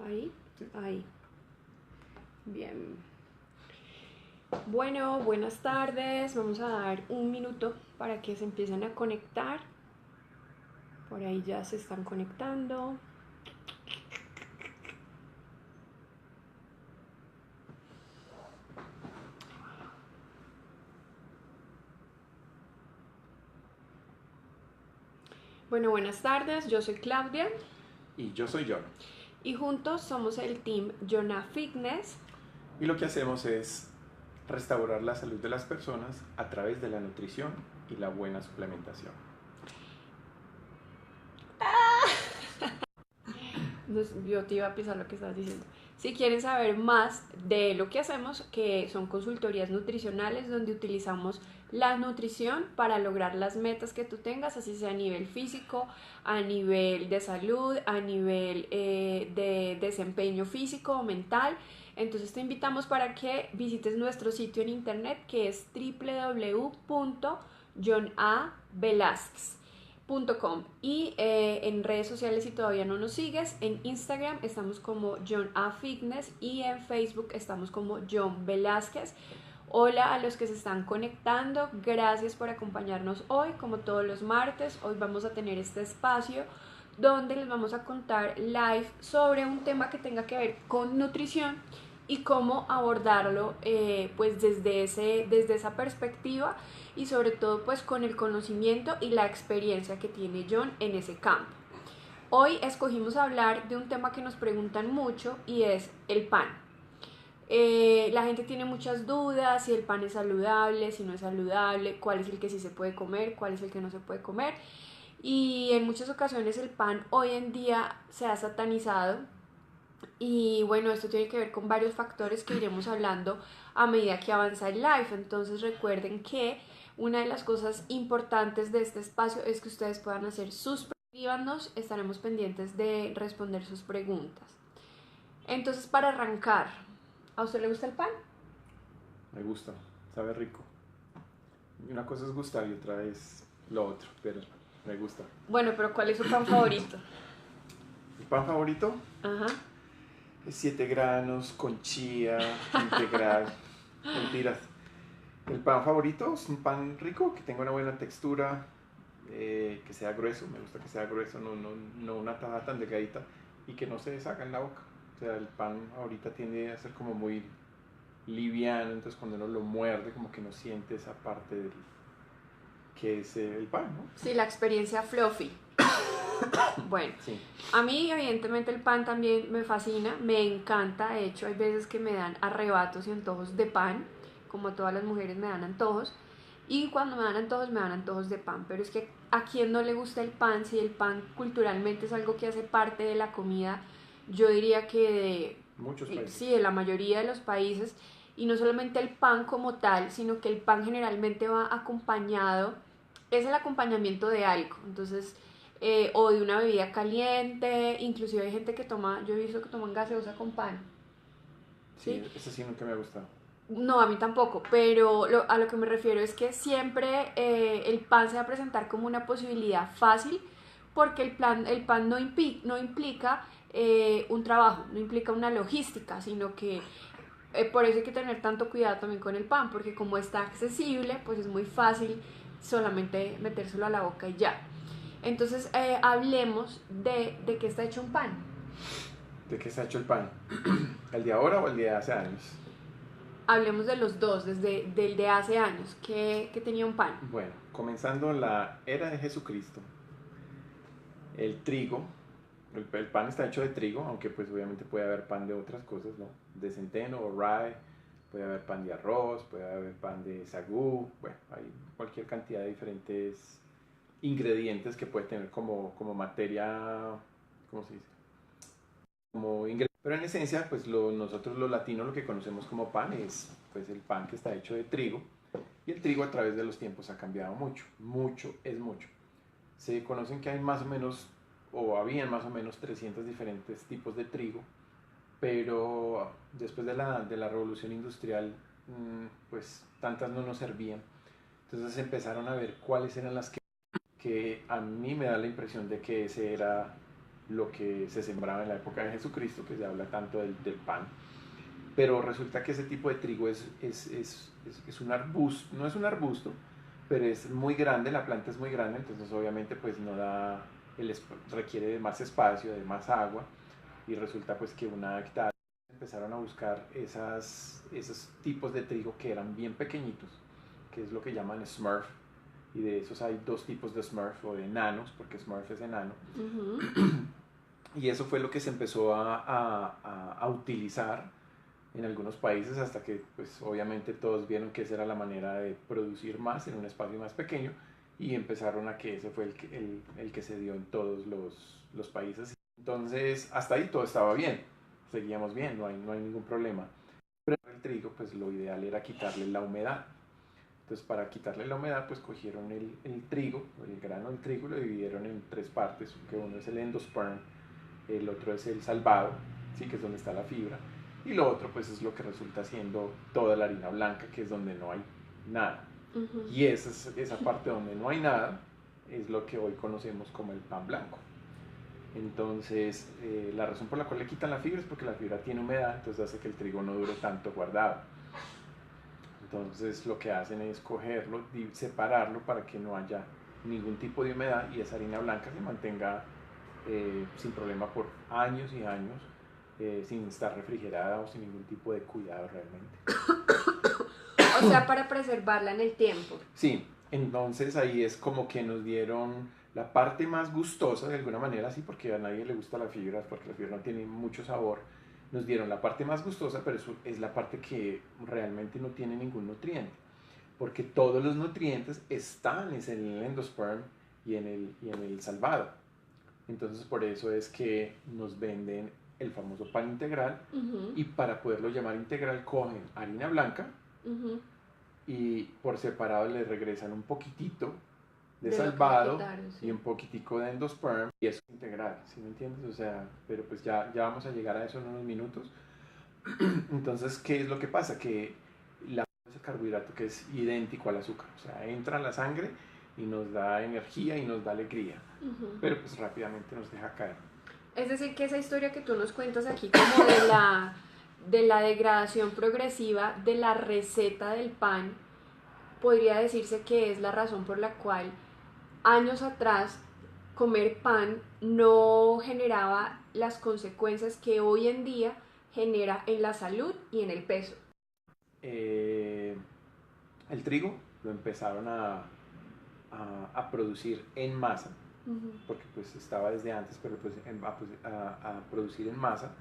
Ahí, Sí. ahí. Bien. Bueno, buenas tardes. Vamos a dar un minuto para que se empiecen a conectar. Por ahí ya se están conectando. Bueno, buenas tardes. Yo soy Claudia. Y yo soy John. Y juntos somos el team Jonah Fitness. Y lo que hacemos es restaurar la salud de las personas a través de la nutrición y la buena suplementación. Yo te iba a pisar lo que estabas diciendo. Si quieren saber más de lo que hacemos, que son consultorías nutricionales donde utilizamos la nutrición para lograr las metas que tú tengas, así sea a nivel físico, a nivel de salud, a nivel de desempeño físico o mental. Entonces te invitamos para que visites nuestro sitio en internet, que es www.jonavelasquez.com. Y en redes sociales, si todavía no nos sigues, en Instagram estamos como John A Fitness y en Facebook estamos como John Velázquez. Hola a los que se están conectando, gracias por acompañarnos hoy. Como todos los martes, hoy vamos a tener este espacio donde les vamos a contar live sobre un tema que tenga que ver con nutrición y cómo abordarlo pues desde esa perspectiva, y sobre todo pues con el conocimiento y la experiencia que tiene John en ese campo. Hoy escogimos hablar de un tema que nos preguntan mucho y es el pan. La gente tiene muchas dudas: si el pan es saludable, si no es saludable, cuál es el que sí se puede comer, cuál es el que no se puede comer. Y en muchas ocasiones el pan hoy en día se ha satanizado. Y bueno, esto tiene que ver con varios factores que iremos hablando a medida que avanza el live. Entonces recuerden que una de las cosas importantes de este espacio es que ustedes puedan hacer sus preguntas. Estaremos pendientes de responder sus preguntas. Entonces, para arrancar, ¿a usted le gusta el pan? Me gusta, sabe rico. Una cosa es gustar y otra es lo otro, pero me gusta. Bueno, pero ¿cuál es su pan favorito? Mi pan favorito Ajá. es 7 granos con chía, integral. Mentiras. El pan favorito es un pan rico, que tenga una buena textura, que sea grueso. Me gusta que sea grueso, no una taja tan delgadita y que no se deshaga en la boca. O sea, el pan ahorita tiende a ser como muy liviano, entonces cuando uno lo muerde como que no siente esa parte del que es el pan, ¿no? Sí, la experiencia fluffy. Bueno, Sí. a mí evidentemente el pan también me fascina, me encanta. De hecho, hay veces que me dan arrebatos y antojos de pan, como a todas las mujeres me dan antojos. Y cuando me dan antojos de pan. Pero es que a quien no le gusta el pan, si el pan culturalmente es algo que hace parte de la comida, yo diría que Muchos países. sí, de la mayoría de los países. Y no solamente el pan como tal, sino que el pan generalmente va acompañado, es el acompañamiento de algo. Entonces, o de una bebida caliente, inclusive hay gente que toma, yo he visto que toman gaseosa con pan. Sí, ¿Sí? eso sí nunca me ha gustado. No, a mí tampoco, pero a lo que me refiero es que siempre el pan se va a presentar como una posibilidad fácil, porque el pan no implica un trabajo, no implica una logística, sino que por eso hay que tener tanto cuidado también con el pan, porque como está accesible, pues es muy fácil solamente metérselo a la boca y ya. Entonces, hablemos de qué está hecho un pan. ¿De qué se ha hecho el pan? ¿El de ahora o el de hace años? Hablemos de los dos, desde del de hace años, que tenía un pan. Bueno, comenzando la era de Jesucristo, el trigo, el pan está hecho de trigo, aunque pues obviamente puede haber pan de otras cosas, ¿no? De centeno o rye, puede haber pan de arroz, puede haber pan de sagú, bueno, hay cualquier cantidad de diferentes ingredientes que puede tener como materia, ¿cómo se dice? Como ingredientes. Pero en esencia, pues nosotros los latinos lo que conocemos como pan es pues el pan que está hecho de trigo, y el trigo a través de los tiempos ha cambiado mucho, mucho es mucho. Se conocen que hay más o menos, o habían más o menos 300 diferentes tipos de trigo, pero después de la revolución industrial, pues tantas no nos servían. Entonces empezaron a ver cuáles eran las que a mí me da la impresión de que ese era lo que se sembraba en la época de Jesucristo, que se habla tanto del pan. Pero resulta que ese tipo de trigo es un arbusto, no es un arbusto, pero es muy grande, la planta es muy grande, entonces obviamente pues no da, requiere de más espacio, de más agua, y resulta pues que una hectárea empezaron a buscar esos tipos de trigo que eran bien pequeñitos, que es lo que llaman Smurf, y de esos hay dos tipos de Smurf o de enanos, porque Smurf es enano. Y eso fue lo que se empezó a utilizar en algunos países hasta que pues obviamente todos vieron que esa era la manera de producir más en un espacio más pequeño y empezaron a que ese fue el que se dio en todos los países. Entonces hasta ahí todo estaba bien, seguíamos bien, no hay ningún problema. Pero el trigo pues lo ideal era quitarle la humedad. Entonces para quitarle la humedad pues cogieron el trigo, el grano del trigo, lo dividieron en tres partes, que uno es el endosperm, el otro es el salvado, ¿sí? Que es donde está la fibra, y lo otro pues es lo que resulta siendo toda la harina blanca, que es donde no hay nada. Y esa parte donde no hay nada es lo que hoy conocemos como el pan blanco. Entonces la razón por la cual le quitan la fibra es porque la fibra tiene humedad, entonces hace que el trigo no dure tanto guardado. Entonces lo que hacen es cogerlo y separarlo para que no haya ningún tipo de humedad y esa harina blanca se mantenga sin problema por años y años, sin estar refrigerada o sin ningún tipo de cuidado realmente. O sea, para preservarla en el tiempo. Sí, entonces ahí es como que nos dieron la parte más gustosa de alguna manera, sí, porque a nadie le gusta la fibra, porque la fibra no tiene mucho sabor. Nos dieron la parte más gustosa, pero eso es la parte que realmente no tiene ningún nutriente, porque todos los nutrientes están en el endosperm y en el salvado. Entonces por eso es que nos venden el famoso pan integral, y para poderlo llamar integral cogen harina blanca y por separado le regresan un poquitito de salvado y un poquitico de endosperm y eso es integral, ¿sí me entiendes? O sea, pero pues ya vamos a llegar a eso en unos minutos. Entonces, ¿qué es lo que pasa? Que es el carbohidrato que es idéntico al azúcar, o sea, entra a la sangre y nos da energía y nos da alegría, pero pues rápidamente nos deja caer. Es decir, que esa historia que tú nos cuentas aquí como de la degradación progresiva de la receta del pan, podría decirse que es la razón por la cual años atrás comer pan no generaba las consecuencias que hoy en día genera en la salud y en el peso. El trigo lo empezaron a producir en masa, porque pues estaba desde antes, pero pues a producir en masa.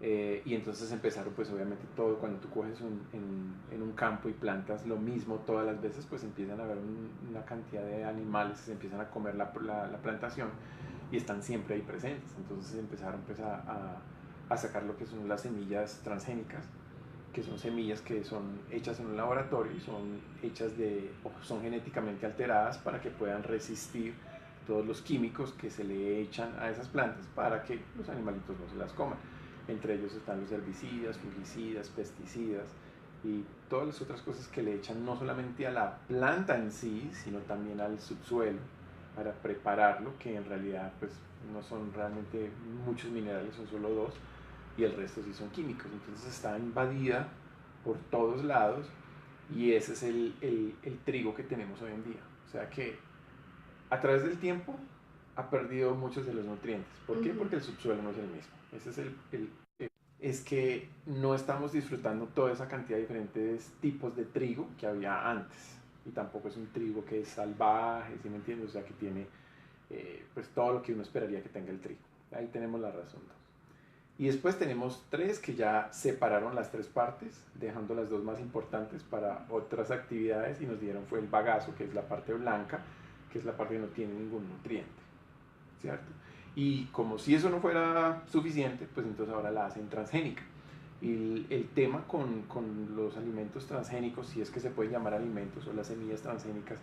Y entonces empezaron pues obviamente todo, cuando tú coges en un campo y plantas lo mismo todas las veces, pues empiezan a haber una cantidad de animales que se empiezan a comer la plantación y están siempre ahí presentes. Entonces empezaron pues a sacar lo que son las semillas transgénicas, que son semillas que son hechas en un laboratorio y son hechas son genéticamente alteradas para que puedan resistir todos los químicos que se le echan a esas plantas para que los animalitos no se las coman. Entre ellos están los herbicidas, fungicidas, pesticidas y todas las otras cosas que le echan no solamente a la planta en sí, sino también al subsuelo para prepararlo, que en realidad pues no son realmente muchos minerales, son solo dos, y el resto sí son químicos. Entonces está invadida por todos lados y ese es el trigo que tenemos hoy en día. O sea que a través del tiempo ha perdido muchos de los nutrientes. ¿Por qué? Porque el subsuelo no es el mismo. Ese es es que no estamos disfrutando toda esa cantidad de diferentes tipos de trigo que había antes. Y tampoco es un trigo que es salvaje, ¿sí me entiendes? O sea, que tiene pues todo lo que uno esperaría que tenga el trigo. Ahí tenemos la razón. Y después tenemos tres que ya separaron las tres partes, dejando las dos más importantes para otras actividades y nos dieron fue el bagazo, que es la parte blanca, que es la parte que no tiene ningún nutriente, ¿cierto? Y como si eso no fuera suficiente, pues entonces ahora la hacen transgénica. Y el tema con los alimentos transgénicos, si es que se pueden llamar alimentos, o las semillas transgénicas,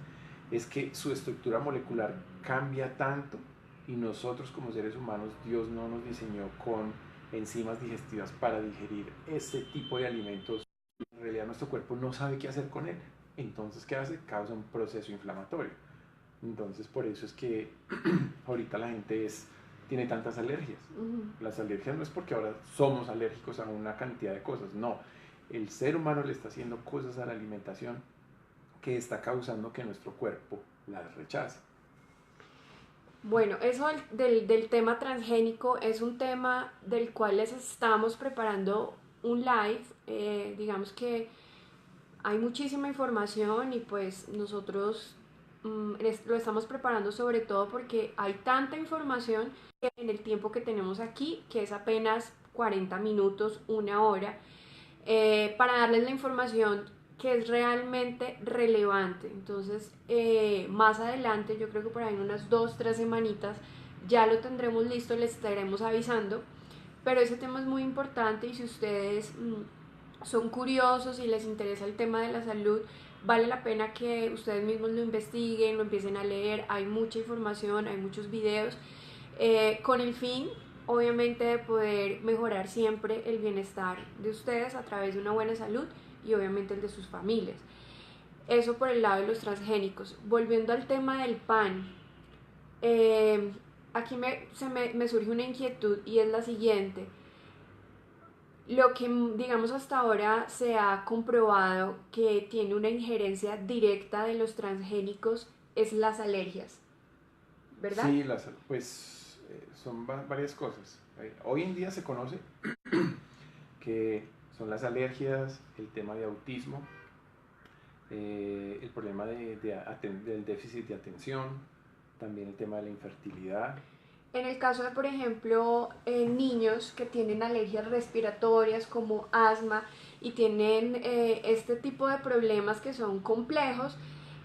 es que su estructura molecular cambia tanto y nosotros como seres humanos, Dios no nos diseñó con enzimas digestivas para digerir ese tipo de alimentos. En realidad nuestro cuerpo no sabe qué hacer con él. Entonces, ¿qué hace? Causa un proceso inflamatorio. Entonces, por eso es que ahorita la gente tiene tantas alergias. Las alergias no es porque ahora somos alérgicos a una cantidad de cosas, no. El ser humano le está haciendo cosas a la alimentación que está causando que nuestro cuerpo las rechace. Bueno, eso del tema transgénico es un tema del cual les estamos preparando un live. Digamos que hay muchísima información y pues nosotros lo estamos preparando sobre todo porque hay tanta información que en el tiempo que tenemos aquí, que es apenas 40 minutos, una hora, para darles la información que es realmente relevante. Entonces, más adelante, yo creo que por ahí en unas 2-3 semanitas, ya lo tendremos listo, les estaremos avisando. Pero ese tema es muy importante y si ustedes son curiosos y les interesa el tema de la salud, vale la pena que ustedes mismos lo investiguen, lo empiecen a leer. Hay mucha información, hay muchos videos, con el fin obviamente de poder mejorar siempre el bienestar de ustedes a través de una buena salud y obviamente el de sus familias. Eso por el lado de los transgénicos. Volviendo al tema del pan, aquí me surge una inquietud y es la siguiente. Lo que, digamos, hasta ahora se ha comprobado que tiene una injerencia directa de los transgénicos es las alergias, ¿verdad? Sí, pues son varias cosas. Hoy en día se conoce que son las alergias, el tema de autismo, el problema del déficit de atención, también el tema de la infertilidad. En el caso de, por ejemplo, niños que tienen alergias respiratorias como asma y tienen este tipo de problemas que son complejos,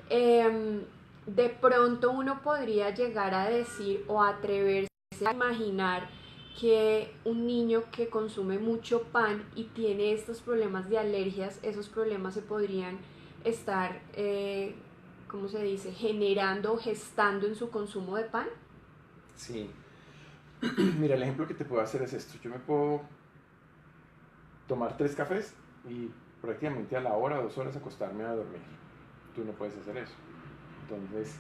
de pronto uno podría llegar a decir o atreverse a imaginar que un niño que consume mucho pan y tiene estos problemas de alergias, esos problemas se podrían estar, ¿cómo se dice?, generando o gestando en su consumo de pan. Sí. Mira, el ejemplo que te puedo hacer es esto. Yo me puedo tomar 3 cafés y prácticamente a la hora o 2 horas acostarme a dormir. Tú no puedes hacer eso. Entonces,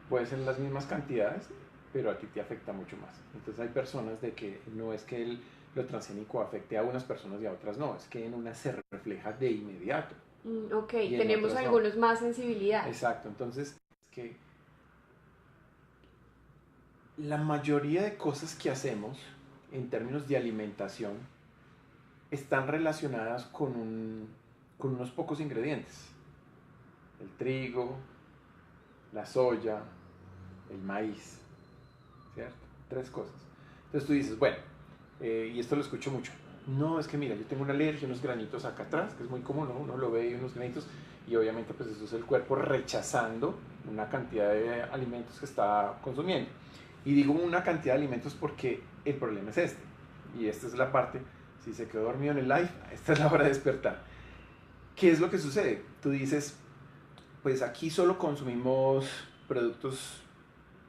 pueden ser las mismas cantidades, pero a ti te afecta mucho más. Entonces hay personas de que no es que lo transgénico afecte a unas personas y a otras no, es que en unas se refleja de inmediato. Ok, tenemos algunos no. Más sensibilidad. Exacto, entonces es que la mayoría de cosas que hacemos en términos de alimentación están relacionadas con unos pocos ingredientes. El trigo, la soya, el maíz, ¿cierto? 3 cosas. Entonces tú dices, bueno, y esto lo escucho mucho, no, es que mira, yo tengo una alergia, unos granitos acá atrás, que es muy común, ¿no? Uno lo ve y unos granitos, y obviamente pues eso es el cuerpo rechazando una cantidad de alimentos que está consumiendo. Y digo una cantidad de alimentos porque el problema es este, y esta es la parte, si se quedó dormido en el live, esta es la hora de despertar. ¿Qué es lo que sucede? Tú dices, pues aquí solo consumimos productos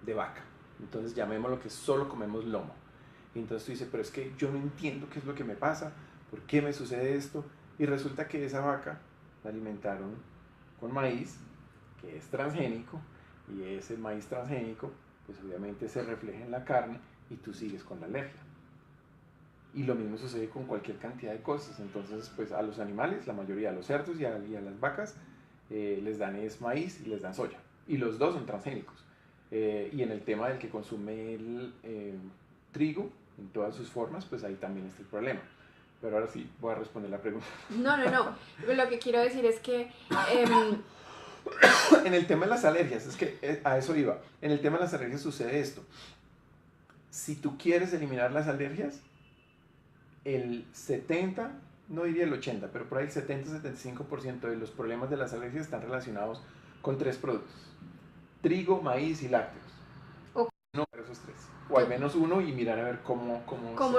de vaca, entonces llamémoslo que solo comemos lomo. Y entonces tú dices, pero es que yo no entiendo qué es lo que me pasa, por qué me sucede esto. Y resulta que esa vaca la alimentaron con maíz, que es transgénico, y ese maíz transgénico, pues obviamente se refleja en la carne y tú sigues con la alergia. Y lo mismo sucede con cualquier cantidad de cosas. Entonces, pues a los animales, la mayoría, a los cerdos y a las vacas, les dan es maíz y les dan soya. Y los dos son transgénicos. Y en el tema del que consume el trigo, en todas sus formas, pues ahí también está el problema. Pero ahora sí, voy a responder la pregunta. No. Lo que quiero decir es que... en el tema de las alergias, es que a eso iba. En el tema de las alergias sucede esto. Si tú quieres eliminar las alergias, el 70, no diría el 80, pero por ahí el 70-75% de los problemas de las alergias están relacionados con 3 productos. Trigo, maíz y lácteos. Okay. No, esos 3. O al menos uno y mirar a ver cómo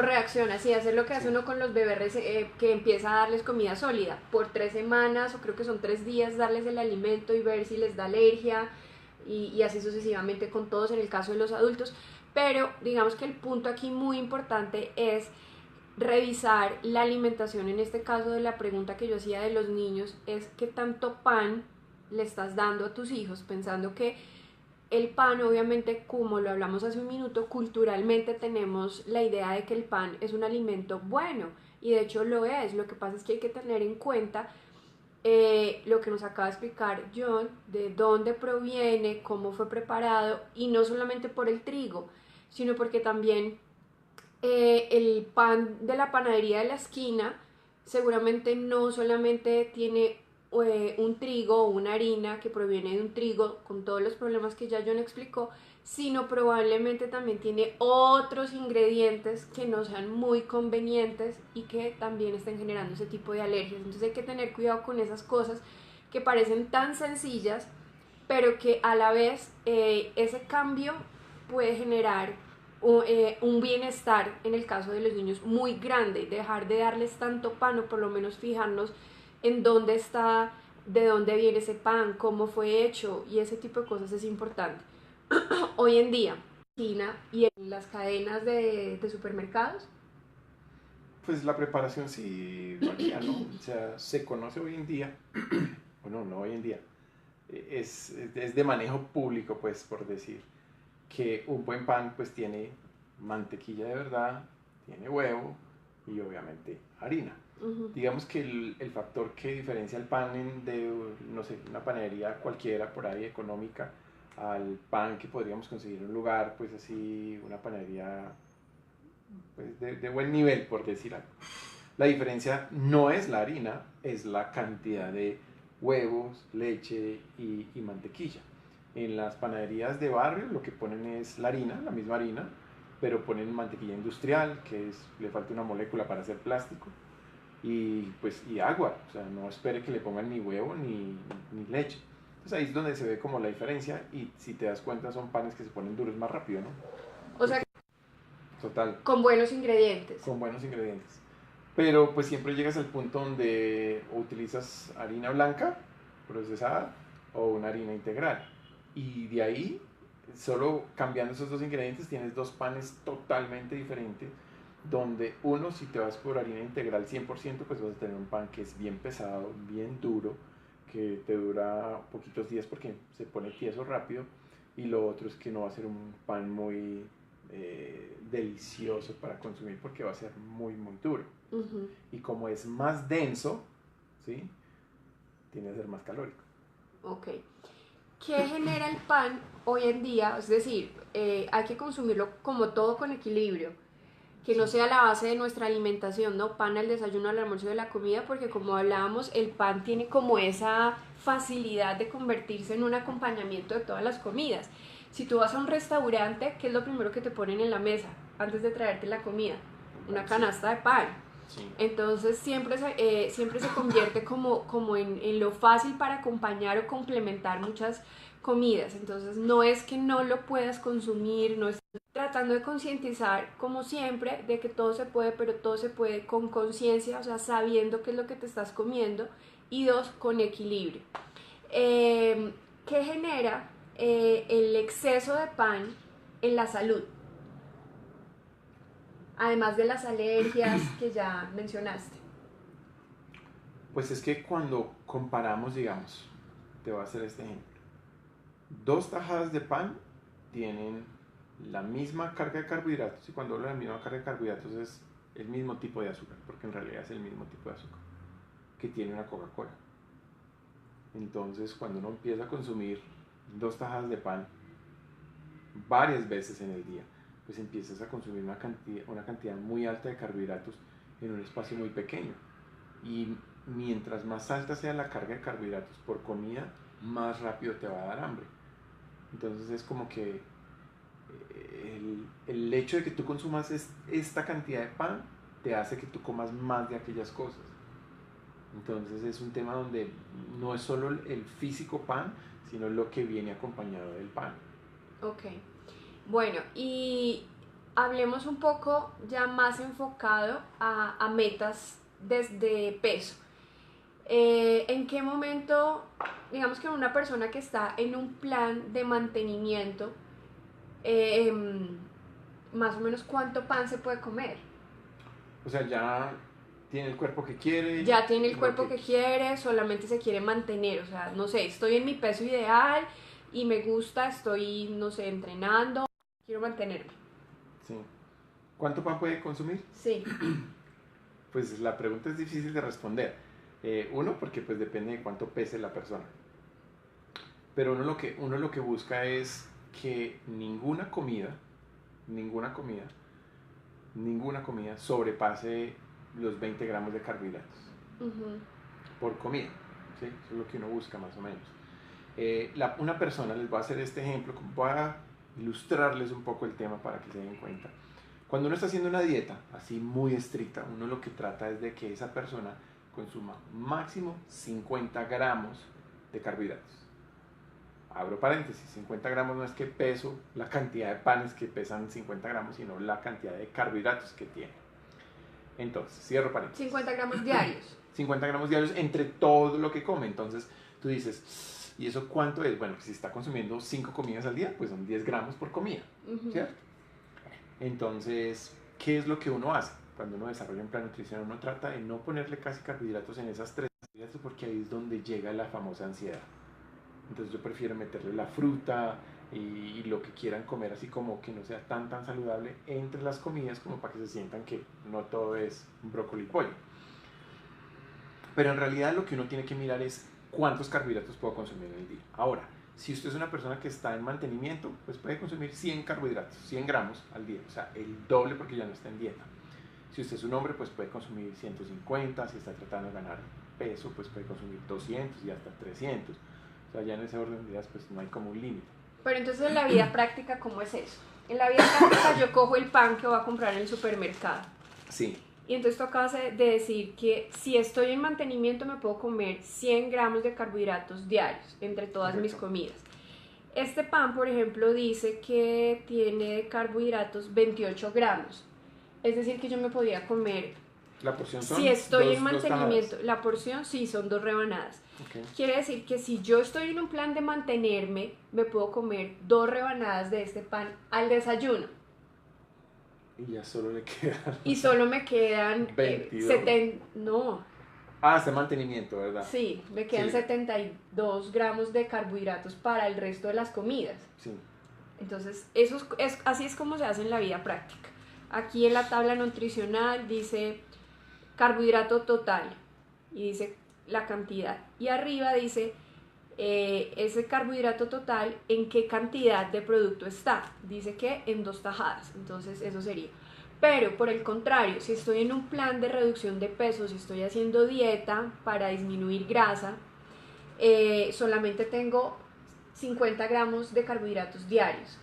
reacciona. Sí, hacer lo que hace uno con los bebés, que empieza a darles comida sólida por 3 semanas, o creo que son 3 días, darles el alimento y ver si les da alergia, y así sucesivamente con todos en el caso de los adultos. Pero digamos que el punto aquí muy importante es revisar la alimentación, en este caso de la pregunta que yo hacía de los niños, es qué tanto pan le estás dando a tus hijos, pensando que el pan, obviamente, como lo hablamos hace un minuto, culturalmente tenemos la idea de que el pan es un alimento bueno, y de hecho lo es. Lo que pasa es que hay que tener en cuenta lo que nos acaba de explicar John, de dónde proviene, cómo fue preparado, y no solamente por el trigo, sino porque también el pan de la panadería de la esquina seguramente no solamente tiene un trigo o una harina que proviene de un trigo con todos los problemas que ya John explicó, sino probablemente también tiene otros ingredientes que no sean muy convenientes y que también estén generando ese tipo de alergias. Entonces hay que tener cuidado con esas cosas que parecen tan sencillas, pero que a la vez ese cambio puede generar un bienestar, en el caso de los niños, muy grande. Dejar de darles tanto pan, o por lo menos fijarnos en dónde está, de dónde viene ese pan, cómo fue hecho, y ese tipo de cosas es importante. Hoy en día, China y en las cadenas de supermercados. Pues la preparación sí varía, ¿no? O sea, se conoce hoy en día, bueno, no hoy en día, es de manejo público, pues, por decir, que un buen pan, pues, tiene mantequilla de verdad, tiene huevo y obviamente harina. Digamos que el factor que diferencia el pan de, no sé, una panadería cualquiera por ahí económica al pan que podríamos conseguir en un lugar, pues así, una panadería pues, de buen nivel, por decir algo. La diferencia no es la harina, es la cantidad de huevos, leche y mantequilla. En las panaderías de barrio lo que ponen es la harina, la misma harina, pero ponen mantequilla industrial, que es, le falta una molécula para hacer plástico, y pues y agua, o sea, no espere que le pongan ni huevo ni leche. Entonces ahí es donde se ve como la diferencia, y si te das cuenta son panes que se ponen duros más rápido, ¿no? O sea, Total, con buenos ingredientes. con buenos ingredientes. Pero pues siempre llegas al punto donde utilizas harina blanca procesada o una harina integral. Y de ahí, solo cambiando esos dos ingredientes, tienes dos panes totalmente diferentes, donde uno, si te vas por harina integral 100%, pues vas a tener un pan que es bien pesado, bien duro, que te dura poquitos días porque se pone tieso rápido, y lo otro es que no va a ser un pan muy delicioso para consumir porque va a ser muy muy duro. Y como es más denso, ¿sí? Tiene que ser más calórico. Ok. ¿Qué genera el pan hoy en día? Es decir, hay que consumirlo como todo con equilibrio, que no sea la base de nuestra alimentación, ¿no? Pan al desayuno, al almuerzo, de la comida, porque como hablábamos, el pan tiene como esa facilidad de convertirse en un acompañamiento de todas las comidas. Si tú vas a un restaurante, ¿qué es lo primero que te ponen en la mesa antes de traerte la comida? Una canasta de pan. Sí. Entonces siempre se convierte como en lo fácil para acompañar o complementar muchas comidas. Entonces no es que no lo puedas consumir, no es tratando de concientizar como siempre de que todo se puede, pero todo se puede con conciencia, o sea, sabiendo qué es lo que te estás comiendo, y dos, con equilibrio. ¿Qué genera el exceso de pan en la salud? Además de las alergias que ya mencionaste. Pues es que cuando comparamos, digamos, te voy a hacer este ejemplo. 2 tajadas de pan tienen la misma carga de carbohidratos, y cuando hablo de la misma carga de carbohidratos es el mismo tipo de azúcar, porque en realidad es el mismo tipo de azúcar que tiene una Coca-Cola. Entonces, cuando uno empieza a consumir 2 tajadas de pan varias veces en el día, pues empiezas a consumir una cantidad muy alta de carbohidratos en un espacio muy pequeño. Y mientras más alta sea la carga de carbohidratos por comida, más rápido te va a dar hambre. Entonces es como que el hecho de que tú consumas esta cantidad de pan te hace que tú comas más de aquellas cosas. Entonces es un tema donde no es solo el físico pan, sino lo que viene acompañado del pan. Ok. Bueno, y hablemos un poco ya más enfocado a metas desde peso. ¿En qué momento, digamos que una persona que está en un plan de mantenimiento, más o menos cuánto pan se puede comer? O sea, ya tiene el cuerpo que quiere. Ya tiene el lo cuerpo que quiere, solamente se quiere mantener, o sea, no sé, estoy en mi peso ideal y me gusta, estoy, no sé, entrenando, quiero mantenerme. Sí. ¿Cuánto pan puede consumir? Sí. Pues la pregunta es difícil de responder. Uno, porque pues depende de cuánto pese la persona. Pero uno lo que busca es que ninguna comida, ninguna comida sobrepase los 20 gramos de carbohidratos Uh-huh. por comida. ¿Sí? Eso es lo que uno busca más o menos. Una persona, les voy a hacer este ejemplo, voy a ilustrarles un poco el tema para que se den cuenta. Cuando uno está haciendo una dieta así muy estricta, uno lo que trata es de que esa persona consuma máximo 50 gramos de carbohidratos. Abro paréntesis, 50 gramos no es que peso la cantidad de panes que pesan 50 gramos, sino la cantidad de carbohidratos que tiene. Entonces, cierro paréntesis. 50 gramos diarios. 50 gramos diarios entre todo lo que come. Entonces, tú dices, ¿y eso cuánto es? Bueno, si está consumiendo 5 comidas al día, pues son 10 gramos por comida, Uh-huh. ¿cierto? Entonces, ¿qué es lo que uno hace? Cuando uno desarrolla un plan nutricional, uno trata de no ponerle casi carbohidratos en esas 3 carbohidratos porque ahí es donde llega la famosa ansiedad. Entonces yo prefiero meterle la fruta y lo que quieran comer así como que no sea tan saludable entre las comidas como para que se sientan que no todo es brócoli y pollo. Pero en realidad lo que uno tiene que mirar es cuántos carbohidratos puedo consumir en el día. Ahora, si usted es una persona que está en mantenimiento, pues puede consumir 100 carbohidratos, 100 gramos al día, o sea, el doble porque ya no está en dieta. Si usted es un hombre, pues puede consumir 150, si está tratando de ganar peso, pues puede consumir 200 y hasta 300. O sea, ya en ese orden de ideas, pues no hay como un límite. Pero entonces en la vida práctica, ¿cómo es eso? En la vida práctica yo cojo el pan que voy a comprar en el supermercado. Sí. Y entonces tú acabas de decir que si estoy en mantenimiento me puedo comer 100 gramos de carbohidratos diarios entre todas mis comidas. Este pan, por ejemplo, dice que tiene de carbohidratos 28 gramos. Es decir, que yo me podría comer, La porción son si estoy en dos mantenimiento, tajadas. la porción sí son 2 rebanadas. Okay. Quiere decir que si yo estoy en un plan de mantenerme, me puedo comer 2 rebanadas de este pan al desayuno. Y ya solo le quedan. Y solo me quedan 22. No. Ah, este mantenimiento, ¿verdad? Sí, me quedan Sí. 72 gramos de carbohidratos para el resto de las comidas. Sí. Entonces, así es como se hace en la vida práctica. Aquí en la tabla nutricional dice carbohidrato total y dice la cantidad. Y arriba dice ese carbohidrato total en qué cantidad de producto está. Dice que en 2 tajadas. Entonces, eso sería. Pero por el contrario, si estoy en un plan de reducción de peso, si estoy haciendo dieta para disminuir grasa, solamente tengo 50 gramos de carbohidratos diarios.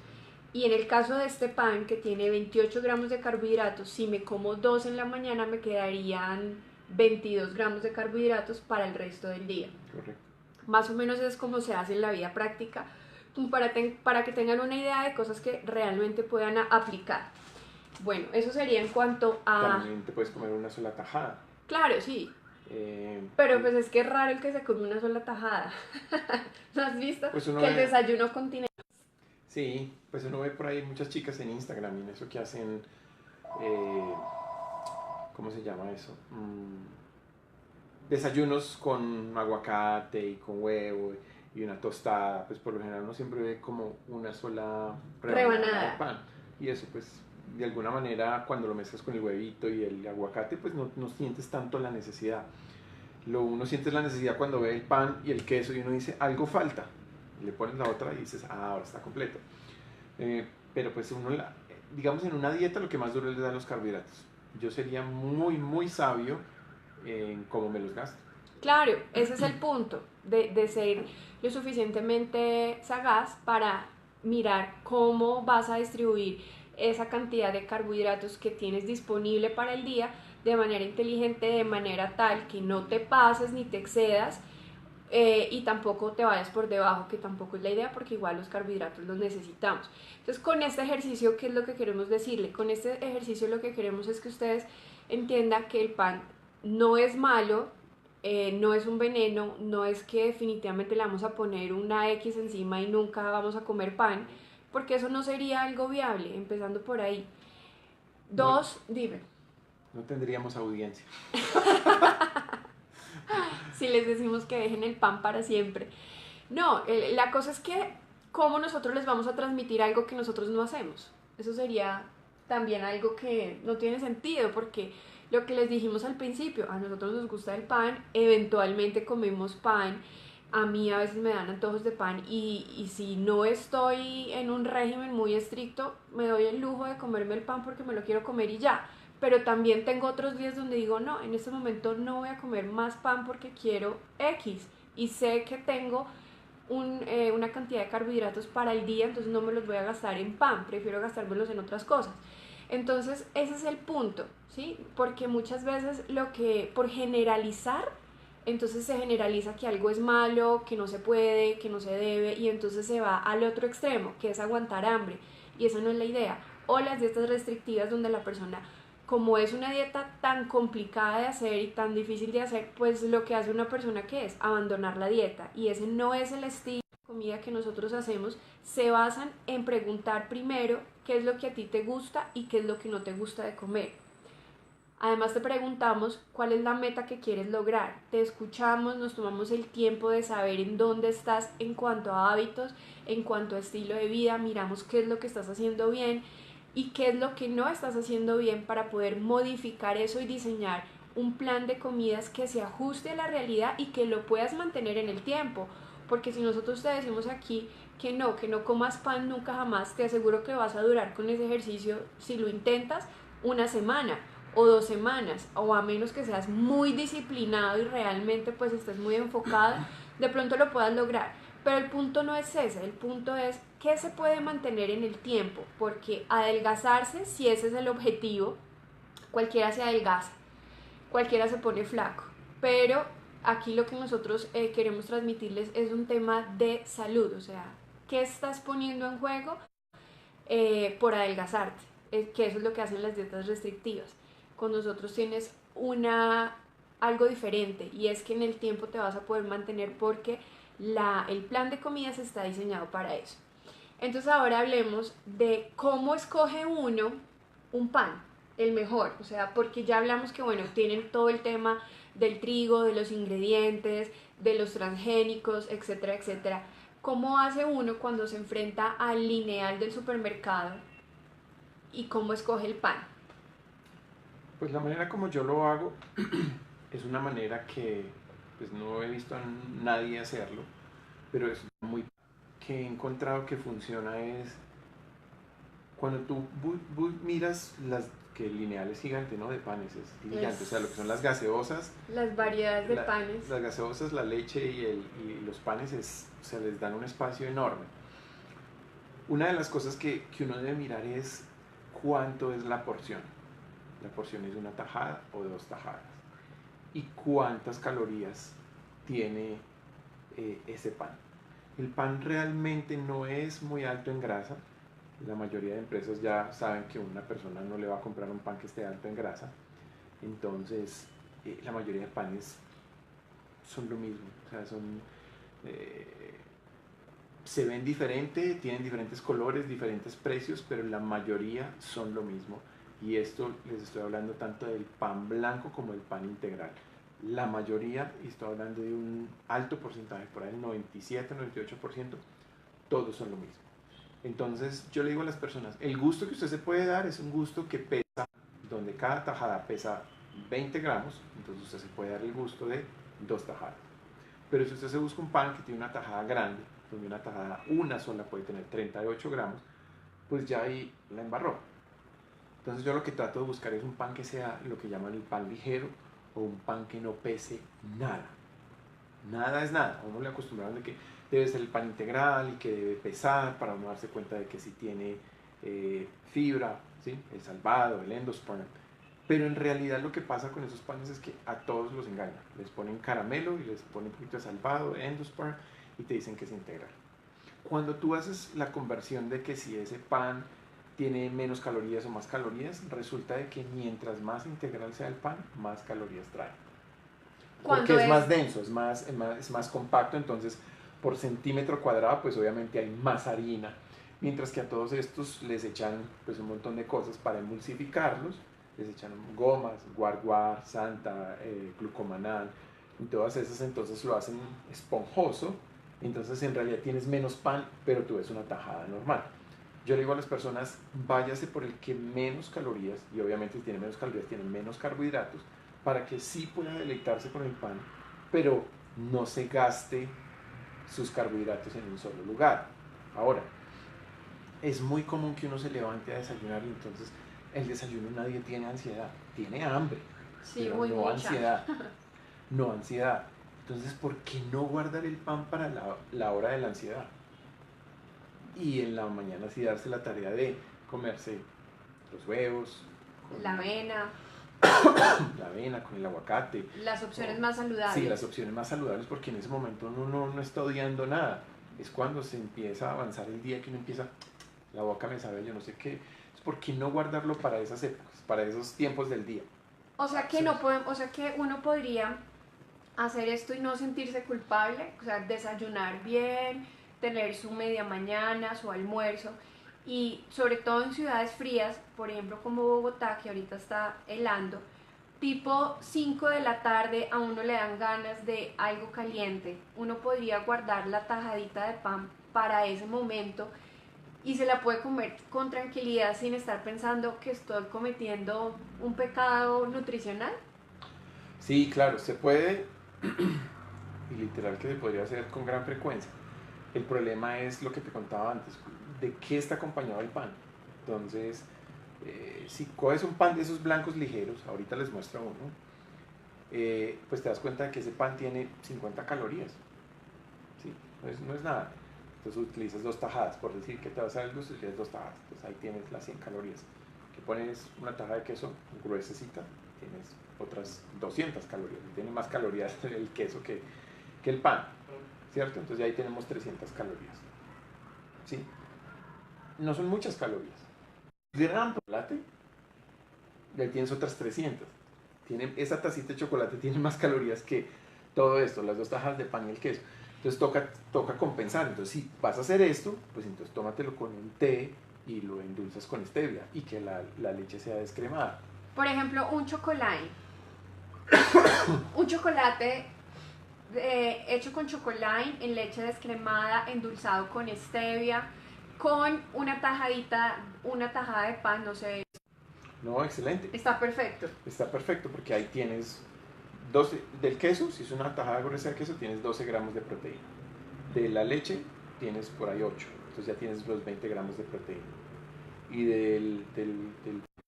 Y en el caso de este pan que tiene 28 gramos de carbohidratos, si me como 2 en la mañana me quedarían 22 gramos de carbohidratos para el resto del día. Correcto. Más o menos es como se hace en la vida práctica, para que tengan una idea de cosas que realmente puedan aplicar. Bueno, eso sería en cuanto a... También te puedes comer una sola tajada. Claro, sí. Pero pues es que es raro el que se come una sola tajada. ¿No has visto? Pues que el desayuno contiene... Sí, pues uno ve por ahí muchas chicas en Instagram y en eso que hacen, ¿cómo se llama eso? Desayunos con aguacate y con huevo y una tostada. Pues por lo general uno siempre ve como una sola rebanada de pan. Y eso pues de alguna manera cuando lo mezclas con el huevito y el aguacate pues no sientes tanto la necesidad. Uno siente la necesidad cuando ve el pan y el queso y uno dice algo falta. Le pones la otra y dices, ahora está completo. Pero pues uno, digamos en una dieta lo que más duro le dan los carbohidratos. Yo sería muy sabio en cómo me los gasto. Claro, ese es el punto, de ser lo suficientemente sagaz para mirar cómo vas a distribuir esa cantidad de carbohidratos que tienes disponible para el día de manera inteligente, de manera tal que no te pases ni te excedas. Y tampoco te vayas por debajo, que tampoco es la idea porque igual los carbohidratos los necesitamos. Entonces con este ejercicio, ¿qué es lo que queremos decirle? Con este ejercicio lo que queremos es que ustedes entiendan que el pan no es malo, no es un veneno, no es que definitivamente le vamos a poner una X encima y nunca vamos a comer pan, porque eso no sería algo viable, empezando por ahí. Dos, dime. No tendríamos audiencia. Si les decimos que dejen el pan para siempre. No, la cosa es que cómo nosotros les vamos a transmitir algo que nosotros no hacemos. Eso sería también algo que no tiene sentido porque lo que les dijimos al principio, a nosotros nos gusta el pan, eventualmente comemos pan, a mí a veces me dan antojos de pan y si no estoy en un régimen muy estricto, me doy el lujo de comerme el pan porque me lo quiero comer y ya. Pero también tengo otros días donde digo, no, en este momento no voy a comer más pan porque quiero X y sé que tengo una cantidad de carbohidratos para el día, entonces no me los voy a gastar en pan, prefiero gastármelos en otras cosas. Entonces ese es el punto, ¿sí? Porque muchas veces lo que, por generalizar, entonces se generaliza que algo es malo, que no se puede, que no se debe, y entonces se va al otro extremo, que es aguantar hambre, y esa no es la idea. O las dietas restrictivas donde la persona, como es una dieta tan complicada de hacer y tan difícil de hacer, pues lo que hace una persona que es abandonar la dieta, y ese no es el estilo de comida que nosotros hacemos. Se basan en preguntar primero qué es lo que a ti te gusta y qué es lo que no te gusta de comer. Además te preguntamos cuál es la meta que quieres lograr. Te escuchamos, nos tomamos el tiempo de saber en dónde estás en cuanto a hábitos, en cuanto a estilo de vida, miramos qué es lo que estás haciendo bien y qué es lo que no estás haciendo bien para poder modificar eso y diseñar un plan de comidas que se ajuste a la realidad y que lo puedas mantener en el tiempo. Porque si nosotros te decimos aquí que no comas pan nunca jamás, te aseguro que vas a durar con ese ejercicio, si lo intentas, una semana o 2 semanas, o a menos que seas muy disciplinado y realmente pues estés muy enfocado, de pronto lo puedas lograr. Pero el punto no es ese, el punto es qué se puede mantener en el tiempo, porque adelgazarse, si ese es el objetivo, cualquiera se adelgaza, cualquiera se pone flaco, pero aquí lo que nosotros queremos transmitirles es un tema de salud, o sea, ¿qué estás poniendo en juego por adelgazarte? Que eso es lo que hacen las dietas restrictivas. Con nosotros tienes algo diferente y es que en el tiempo te vas a poder mantener porque el plan de comidas está diseñado para eso. Entonces ahora hablemos de cómo escoge uno un pan, el mejor, o sea, porque ya hablamos que, bueno, tienen todo el tema del trigo, de los ingredientes, de los transgénicos, etcétera, etcétera. ¿Cómo hace uno cuando se enfrenta al lineal del supermercado y cómo escoge el pan? Pues la manera como yo lo hago es una manera que pues no he visto a nadie hacerlo, pero es muy que he encontrado que funciona es cuando tú miras las que el lineal es gigante, ¿no? De panes, es gigante, o sea, lo que son las gaseosas, Las variedades de panes. las gaseosas, la leche y los panes se les dan un espacio enorme. Una de las cosas que uno debe mirar es cuánto es la porción. La porción es una tajada o 2 tajadas. Y cuántas calorías tiene ese pan. El pan realmente no es muy alto en grasa. La mayoría de empresas ya saben que una persona no le va a comprar un pan que esté alto en grasa. Entonces, la mayoría de panes son lo mismo. O sea, se ven diferente, tienen diferentes colores, diferentes precios, pero la mayoría son lo mismo. Y esto les estoy hablando tanto del pan blanco como del pan integral. La mayoría, y estoy hablando de un alto porcentaje, por ahí el 97-98%, todos son lo mismo. Entonces yo le digo a las personas, el gusto que usted se puede dar es un gusto que pesa, donde cada tajada pesa 20 gramos, entonces usted se puede dar el gusto de 2 tajadas. Pero si usted se busca un pan que tiene una tajada grande, donde una sola puede tener 38 gramos, pues ya ahí la embarró. Entonces yo lo que trato de buscar es un pan que sea lo que llaman el pan ligero o un pan que no pese nada. Nada es nada. A uno le acostumbraron de que debe ser el pan integral y que debe pesar para uno darse cuenta de que si tiene fibra, ¿sí? El salvado, el endosperm. Pero en realidad lo que pasa con esos panes es que a todos los engañan. Les ponen caramelo y les ponen un poquito de salvado, endosperm, y te dicen que es integral. Cuando tú haces la conversión de que si ese pan tiene menos calorías o más calorías, resulta de que mientras más integral sea el pan, más calorías trae. Porque es más denso, es más compacto, entonces por centímetro cuadrado pues obviamente hay más harina, mientras que a todos estos les echan pues un montón de cosas para emulsificarlos les echan gomas, guar, santa, glucomanal, y todas esas entonces lo hacen esponjoso, entonces en realidad tienes menos pan, pero tú ves una tajada normal. Yo le digo a las personas, váyase por el que menos calorías, y obviamente si tiene menos calorías, tiene menos carbohidratos, para que sí pueda deleitarse con el pan, pero no se gaste sus carbohidratos en un solo lugar. Ahora, es muy común que uno se levante a desayunar y entonces el desayuno nadie tiene ansiedad, tiene hambre, Sí, pero muy no mucha. ansiedad, no ansiedad. Entonces, ¿por qué no guardar el pan para la hora de la ansiedad? Y en la mañana sí darse la tarea de comerse los huevos, La avena, la avena, con el aguacate. las opciones más saludables. Sí, las opciones más saludables, porque en ese momento uno no está odiando nada. Es cuando se empieza a avanzar el día que uno empieza, la boca me sabe yo no sé qué. Es porque no guardarlo para esas épocas, para esos tiempos del día. O sea que no podemos, o sea que uno podría hacer esto y no sentirse culpable, o sea, desayunar bien, tener su media mañana, su almuerzo, y sobre todo en ciudades frías, por ejemplo como Bogotá, que ahorita está helando, tipo 5 de la tarde a uno le dan ganas de algo caliente, uno podría guardar la tajadita de pan para ese momento y se la puede comer con tranquilidad sin estar pensando que estoy cometiendo un pecado nutricional. Sí, claro, se puede, y literal que se podría hacer con gran frecuencia. El problema es lo que te contaba antes, de qué está acompañado el pan. Entonces, si coges un pan de esos blancos ligeros, ahorita les muestro uno, pues te das cuenta de que ese pan tiene 50 calorías. ¿Sí? No es nada. Entonces utilizas 2 tajadas, por decir que te vas a dar el gusto, utilizas 2 tajadas. Entonces ahí tienes las 100 calorías. Que pones una tajada de queso gruesecita, tienes otras 200 calorías. Tiene más calorías el queso que el pan, ¿cierto? Entonces ahí tenemos 300 calorías. ¿Sí? No son muchas calorías. Gran chocolate, y ahí tienes otras 300. Esa tacita de chocolate tiene más calorías que todo esto, las 2 tajas de pan y el queso. Entonces toca compensar. Entonces si vas a hacer esto, pues entonces tómatelo con un té y lo endulzas con stevia y que la leche sea descremada. Por ejemplo, un chocolate. Un chocolate hecho con chocolate en leche descremada, endulzado con stevia, con una tajada de pan, no sé. No, excelente. Está perfecto. Está perfecto porque ahí tienes 12 del queso, si es una tajada gruesa de queso, tienes 12 gramos de proteína. De la leche tienes por ahí 8, entonces ya tienes los 20 gramos de proteína. Y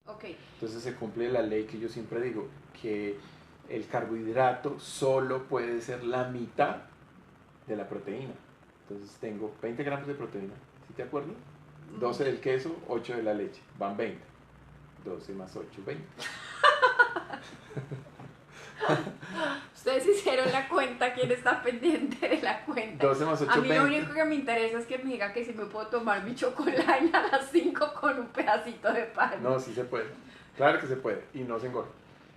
Okay. Entonces se cumple la ley que yo siempre digo, que el carbohidrato solo puede ser la mitad de la proteína. Entonces tengo 20 gramos de proteína, ¿sí te acuerdas? 12 del queso, 8 de la leche, van 20. 12 más 8, 20. Ustedes hicieron la cuenta, ¿quién está pendiente de la cuenta? 12 más 8, a mí 20. lo único que me interesa es que me diga que si me puedo tomar mi chocolate a las 5 con un pedacito de pan. No, sí se puede. Claro que se puede y no se engorda.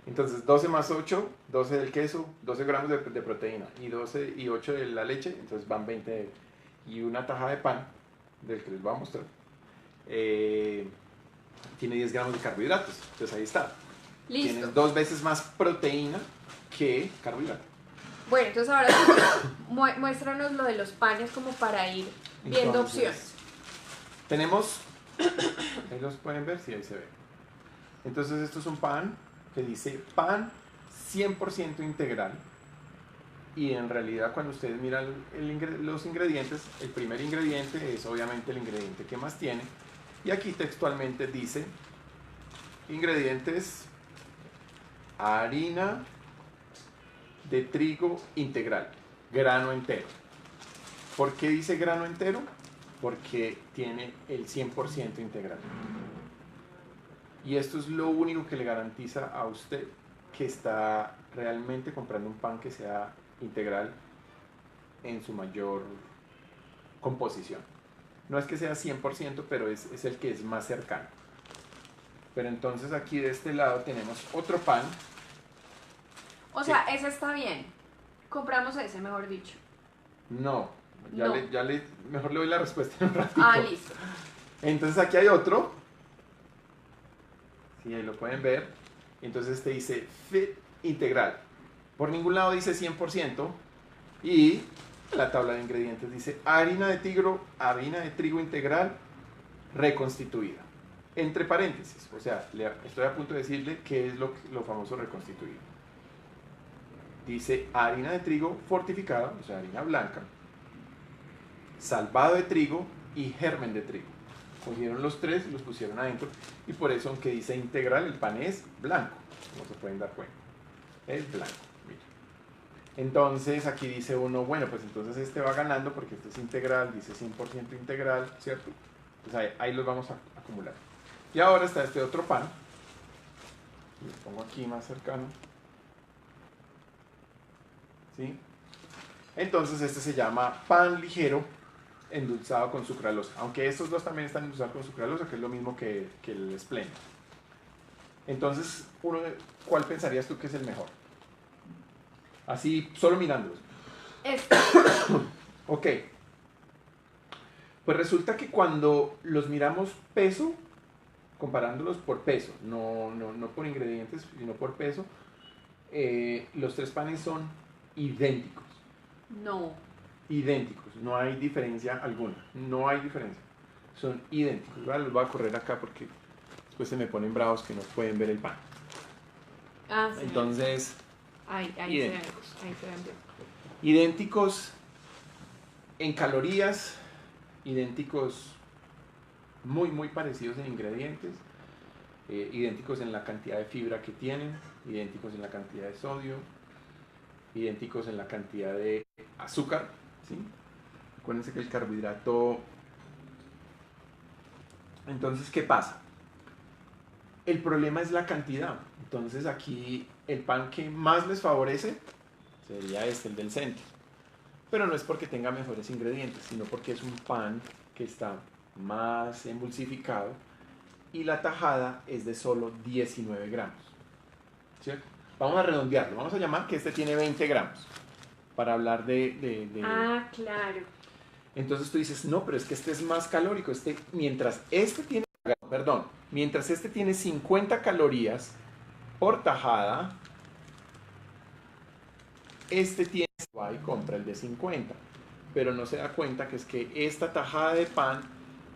Entonces 12 más 8, 12 del queso, 12 gramos de proteína y 12 y 8 de la leche, entonces van 20 y una taja de pan, del que les voy a mostrar, tiene 10 gramos de carbohidratos. Entonces ahí está. Listo. Tienes 2 veces más proteína que carbohidrato. Bueno, entonces ahora muéstranos lo de los panes como para ir viendo Entonces, opciones. Tenemos, ahí los pueden ver, sí, ahí se ve. Entonces esto es un pan que dice pan 100% integral. Y en realidad cuando ustedes miran los ingredientes, el primer ingrediente es obviamente el ingrediente que más tiene. Y aquí textualmente dice ingredientes: harina de trigo integral, grano entero. ¿Por qué dice grano entero? Porque tiene el 100% integral. Y esto es lo único que le garantiza a usted que está realmente comprando un pan que sea integral en su mayor composición. No es que sea 100%, pero es el que es más cercano. Pero entonces aquí de este lado tenemos otro pan. O sea, ese está bien. Compramos ese, mejor dicho. No, No. mejor le doy la respuesta en un ratito. Ah, listo. Entonces aquí hay otro. Sí, ahí lo pueden ver. Entonces este dice fit integral. Por ningún lado dice 100%. Y la tabla de ingredientes dice harina de trigo integral reconstituida. Entre paréntesis, o sea, estoy a punto de decirle qué es lo famoso reconstituido. Dice harina de trigo fortificada, o sea, harina blanca, salvado de trigo y germen de trigo. Cogieron los tres y los pusieron adentro, y por eso, aunque dice integral, el pan es blanco, como se pueden dar cuenta. Es blanco, mira. Entonces aquí dice uno, bueno, pues entonces este va ganando porque este es integral, dice 100% integral, ¿cierto? Pues ahí los vamos a acumular. Y ahora está este otro pan, lo pongo aquí más cercano, ¿sí? Entonces este se llama pan ligero endulzado con sucralosa, aunque estos dos también están endulzados con sucralosa, que es lo mismo que el Splenda. Entonces, ¿cuál pensarías tú que es el mejor? Así, solo mirándolos. Este. Ok. Pues resulta que cuando los miramos peso, comparándolos por peso, no por ingredientes, sino por peso, los tres panes son idénticos. No. Idénticos, no hay diferencia alguna, no hay diferencia, son idénticos. Los voy a correr acá porque después se me ponen bravos que no pueden ver el pan. Ah, sí. Entonces, ahí idénticos. se ven bien. Idénticos en calorías, idénticos muy parecidos en ingredientes, idénticos en la cantidad de fibra que tienen, idénticos en la cantidad de sodio, idénticos en la cantidad de azúcar, ¿sí? Acuérdense que el carbohidrato... Entonces, ¿qué pasa? El problema es la cantidad. Entonces aquí el pan que más les favorece sería este, el del centro. Pero no es porque tenga mejores ingredientes, sino porque es un pan que está más emulsificado y la tajada es de solo 19 gramos. ¿Cierto? Vamos a redondearlo, vamos a llamar que este tiene 20 gramos para hablar de... Ah, claro. Entonces tú dices, no, pero es que este es más calórico. Mientras este tiene 50 calorías por tajada, este tiene, va y compra el de 50, pero no se da cuenta que es que esta tajada de pan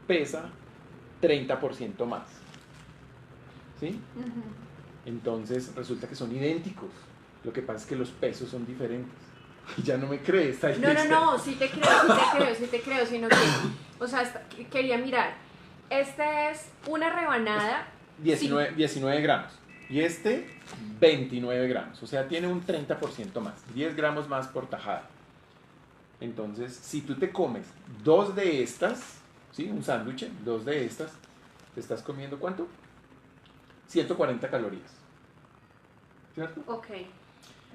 pesa 30% más, ¿sí? Uh-huh. Entonces resulta que son idénticos, lo que pasa es que los pesos son diferentes. Ya no me crees. No, sí te creo, sino que, o sea, quería mirar, este es una rebanada 19 gramos y este 29 gramos, o sea, tiene un 30% más, 10 gramos más por tajada. Entonces, si tú te comes dos de estas, ¿sí? Un sándwich, dos de estas, ¿te estás comiendo cuánto? 140 calorías, ¿cierto? Ok.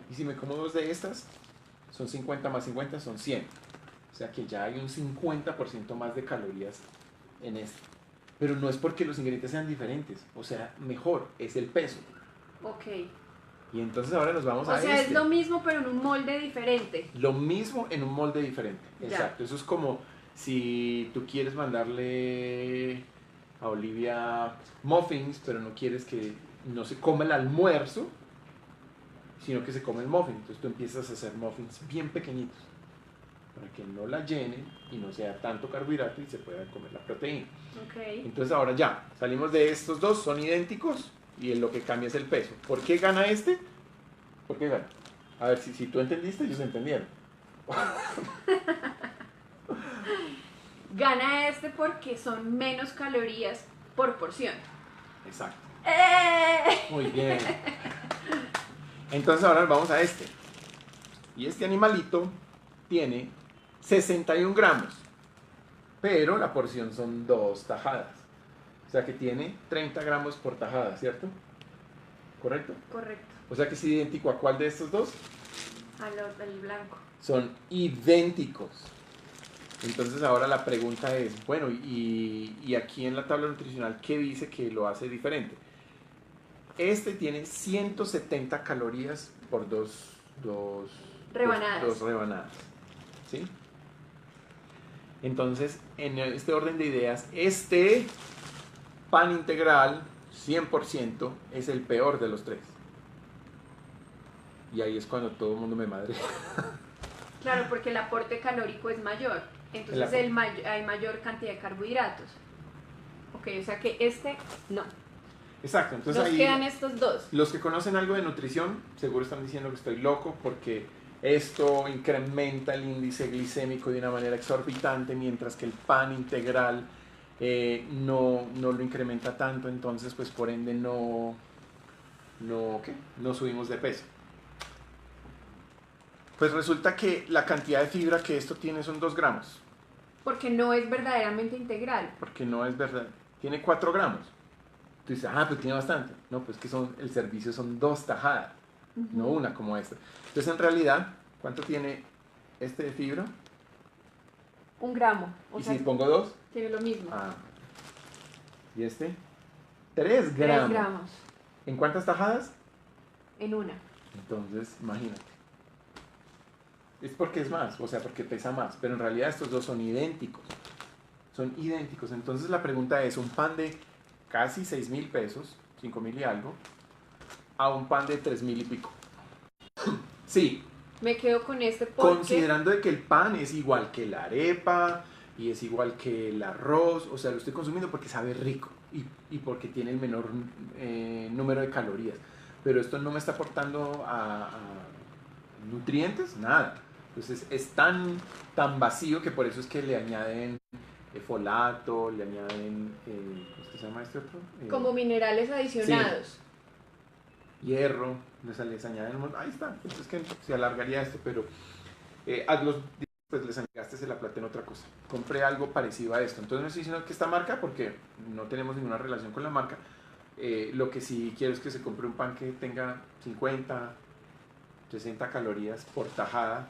Y si me como dos de estas, son 50 más 50, son 100. O sea que ya hay un 50% más de calorías en este. Pero no es porque los ingredientes sean diferentes, o sea, mejor, es el peso. Ok. Y entonces ahora nos vamos a O sea, es lo mismo pero en un molde diferente. Lo mismo en un molde diferente, Ya. Exacto. Eso es como si tú quieres mandarle a Olivia muffins, pero no quieres que no se coma el almuerzo, sino que se come el muffin. Entonces tú empiezas a hacer muffins bien pequeñitos para que no la llenen y no sea tanto carbohidrato y se pueda comer la proteína. Okay. Entonces ahora ya, salimos de estos dos, son idénticos y lo que cambia es el peso. ¿Por qué gana este? ¿Por qué gana? A ver, si tú entendiste, ellos entendieron. Gana este porque son menos calorías por porción. Exacto. ¡Eh! Muy bien. Entonces ahora vamos a este. Y este animalito tiene 61 gramos. Pero la porción son 2 tajadas. O sea que tiene 30 gramos por tajada, ¿cierto? ¿Correcto? Correcto. O sea que es idéntico a cuál de estos dos. Al blanco. Son idénticos. Entonces ahora la pregunta es, bueno, y aquí en la tabla nutricional, ¿qué dice que lo hace diferente? Este tiene 170 calorías por dos rebanadas. Dos rebanadas. ¿Sí? Entonces, en este orden de ideas, este pan integral 100% es el peor de los tres. Y ahí es cuando todo el mundo me madre. Claro, porque el aporte calórico es mayor, entonces hay mayor cantidad de carbohidratos. Ok, o sea que no. Exacto, entonces Nos ahí quedan estos dos. los que conocen algo de nutrición seguro están diciendo que estoy loco porque esto incrementa el índice glicémico de una manera exorbitante, mientras que el pan integral no lo incrementa tanto, entonces pues por ende no subimos de peso. Pues resulta que la cantidad de fibra que esto tiene son 2 gramos. Porque no es verdaderamente integral. Porque no es verdad. Tiene 4 gramos. Tú dices, pues tiene bastante. No, pues que el servicio son 2 tajadas, no una como esta. Entonces en realidad, ¿cuánto tiene este de fibra? 1 gramo. ¿Y si pongo 2? Tiene lo mismo. ¿Y este? 3 gramos. 3 gramos. ¿En cuántas tajadas? En una. Entonces, imagínate. Es porque es más, o sea, porque pesa más. Pero en realidad estos dos son idénticos. Son idénticos. Entonces la pregunta es, un pan de casi 6.000 pesos, 5.000 y algo, a un pan de 3.000 y pico. Sí. Me quedo con este porque... Considerando de que el pan es igual que la arepa y es igual que el arroz, o sea, lo estoy consumiendo porque sabe rico y porque tiene el menor número de calorías. Pero esto no me está aportando a nutrientes, nada. Entonces es tan vacío que por eso es que le añaden folato, le añaden, ¿cómo se llama este otro? Como minerales adicionados. Sí, hierro, les añaden, ahí está, entonces que se alargaría esto, pero a los días pues les gastes la plata en otra cosa. Compré algo parecido a esto, entonces no estoy diciendo que esta marca, porque no tenemos ninguna relación con la marca, lo que sí quiero es que se compre un pan que tenga 50, 60 calorías por tajada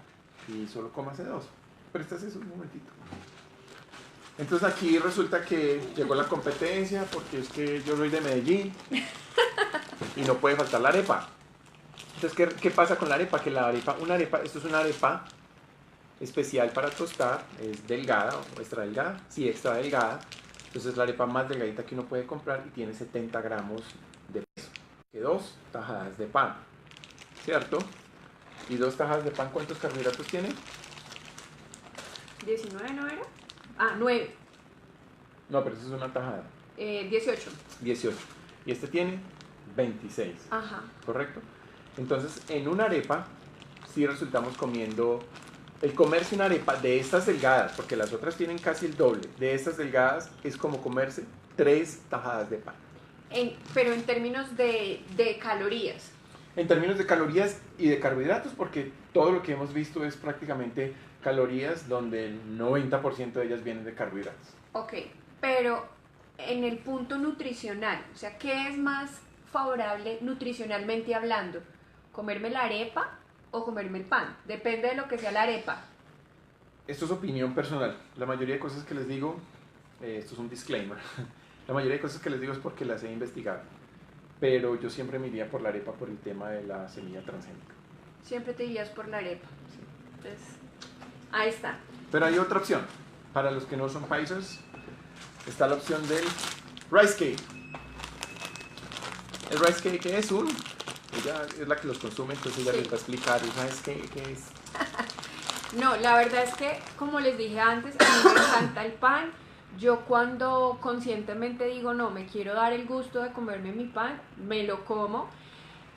y solo cómase 2. Prestas eso un momentito. Entonces aquí resulta que llegó la competencia porque es que yo soy de Medellín y no puede faltar la arepa. Entonces, ¿qué pasa con la arepa? Que esto es una arepa especial para tostar, es delgada o extra delgada, sí, extra delgada. Entonces es la arepa más delgadita que uno puede comprar y tiene 70 gramos de peso. Que 2 tajadas de pan, ¿cierto? Y 2 tajadas de pan, ¿cuántos carbohidratos tiene? 19, ¿no era? 9. No, pero eso es una tajada. 18. 18. Y este tiene 26. Ajá. ¿Correcto? Entonces, en una arepa, sí resultamos comiendo... El comerse una arepa de estas delgadas, porque las otras tienen casi el doble, de estas delgadas es como comerse 3 tajadas de pan. Pero en términos de calorías. En términos de calorías y de carbohidratos, porque todo lo que hemos visto es prácticamente calorías donde el 90% de ellas vienen de carbohidratos. Ok, pero en el punto nutricional, o sea, ¿qué es más favorable nutricionalmente hablando? ¿Comerme la arepa o comerme el pan? Depende de lo que sea la arepa. Esto es opinión personal. La mayoría de cosas que les digo, esto es un disclaimer, la mayoría de cosas que les digo es porque las he investigado. Pero yo siempre me iría por la arepa por el tema de la semilla transgénica. Siempre te irías por la arepa. Sí. Entonces, ahí está. Pero hay otra opción. Para los que no son paisas, está la opción del rice cake. El rice cake es ella es la que los consume, entonces ella les va a explicar, ¿sabes qué es? No, la verdad es que, como les dije antes, a mí me encanta el pan. Yo cuando conscientemente digo, no, me quiero dar el gusto de comerme mi pan, me lo como,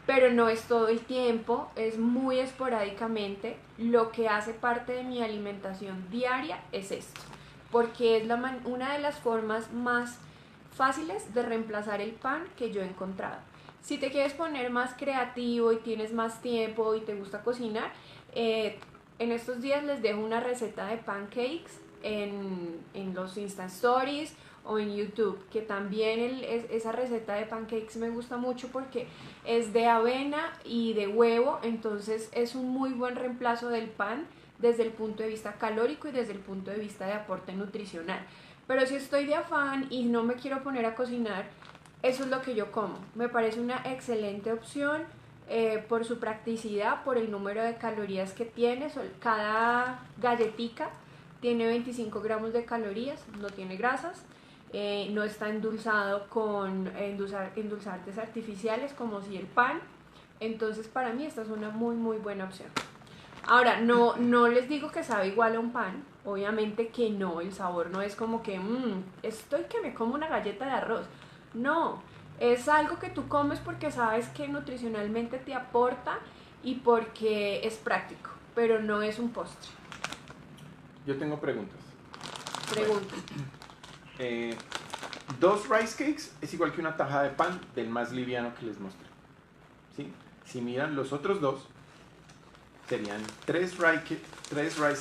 pero no es todo el tiempo, es muy esporádicamente. Lo que hace parte de mi alimentación diaria es esto, porque es una de las formas más fáciles de reemplazar el pan que yo he encontrado. Si te quieres poner más creativo y tienes más tiempo y te gusta cocinar, en estos días les dejo una receta de pancakes en los Insta Stories o en YouTube, que también esa receta de pancakes me gusta mucho porque es de avena y de huevo, entonces es un muy buen reemplazo del pan desde el punto de vista calórico y desde el punto de vista de aporte nutricional. Pero si estoy de afán y no me quiero poner a cocinar, eso es lo que yo como. Me parece una excelente opción por su practicidad, por el número de calorías que tiene. Cada galletica tiene 25 gramos de calorías, no tiene grasas. no está endulzado con endulzantes artificiales como si el pan. Entonces para mí esta es una muy buena opción. Ahora, no les digo que sabe igual a un pan, obviamente que no, el sabor no es como que, estoy que me como una galleta de arroz. No, es algo que tú comes porque sabes que nutricionalmente te aporta y porque es práctico, pero no es un postre. Yo tengo preguntas. Pregunta. Bueno, 2 rice cakes es igual que una tajada de pan del más liviano que les mostré. ¿Sí? Si miran los otros dos, serían 3 rice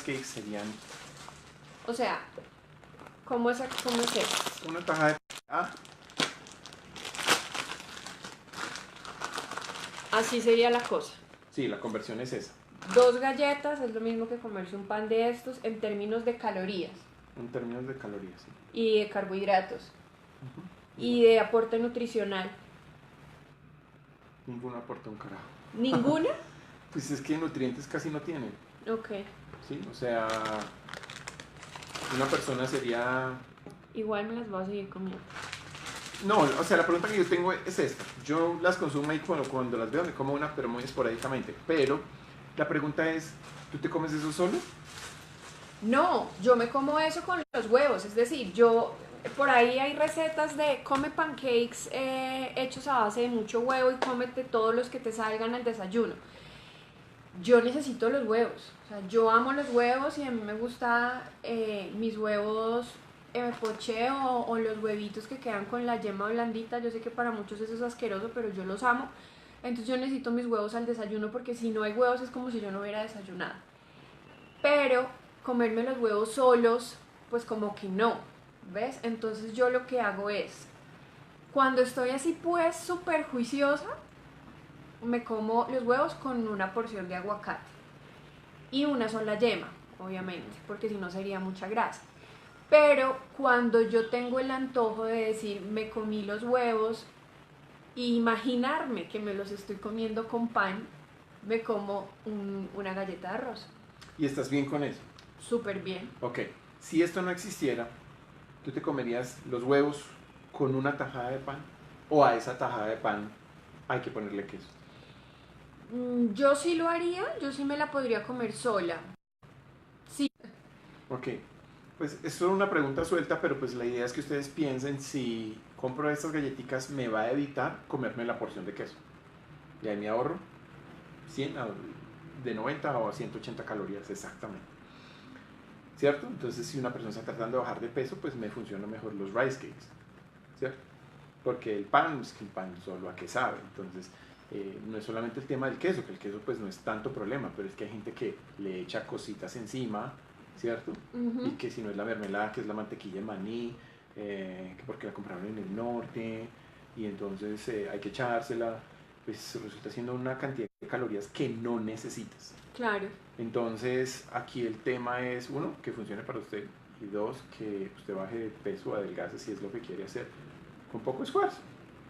cakes, serían... O sea, ¿cómo es eso? Una tajada de pan. Así sería la cosa. Sí, la conversión es esa. 2 galletas es lo mismo que comerse un pan de estos en términos de calorías. En términos de calorías, sí. Y de carbohidratos. Y de aporte nutricional. Ninguno aporta un carajo. ¿Ninguna? Pues es que nutrientes casi no tienen. Ok. Sí, o sea, una persona sería... Igual me las voy a seguir comiendo. No, o sea, la pregunta que yo tengo es esta. Yo las consumo y cuando las veo me como una, pero muy esporádicamente. Pero la pregunta es, ¿tú te comes eso solo? No, yo me como eso con los huevos. Es decir, yo por ahí hay recetas de come pancakes hechos a base de mucho huevo y cómete todos los que te salgan al desayuno. Yo necesito los huevos. O sea, yo amo los huevos y a mí me gusta mis huevos poché o los huevitos que quedan con la yema blandita. Yo sé que para muchos eso es asqueroso, pero yo los amo. Entonces yo necesito mis huevos al desayuno porque si no hay huevos es como si yo no hubiera desayunado. Pero comerme los huevos solos, pues como que no, ¿ves? Entonces yo lo que hago es, cuando estoy así pues súper juiciosa, me como los huevos con una porción de aguacate y una sola yema, obviamente, porque si no sería mucha grasa. Pero cuando yo tengo el antojo de decir me comí los huevos e imaginarme que me los estoy comiendo con pan, me como una galleta de arroz. ¿Y estás bien con eso? Súper bien. Ok, si esto no existiera, ¿tú te comerías los huevos con una tajada de pan? ¿O a esa tajada de pan hay que ponerle queso? Yo sí lo haría, yo sí me la podría comer sola. Sí. Ok, pues es solo una pregunta suelta, pero pues la idea es que ustedes piensen si compro estas galletitas me va a evitar comerme la porción de queso. Y ahí me ahorro 100, de 90 o a 180 calorías exactamente. ¿Cierto? Entonces si una persona está tratando de bajar de peso, pues me funcionan mejor los rice cakes. ¿Cierto? Porque el pan, es que el pan solo a qué sabe. Entonces no es solamente el tema del queso, que el queso pues no es tanto problema, pero es que hay gente que le echa cositas encima, ¿cierto? Y que si no es la mermelada, que es la mantequilla de maní, que porque la compraron en el norte, y entonces hay que echársela, pues resulta siendo una cantidad de calorías que no necesitas. Claro. Entonces aquí el tema es, uno, que funcione para usted, y dos, que usted baje de peso o adelgace si es lo que quiere hacer, con poco esfuerzo,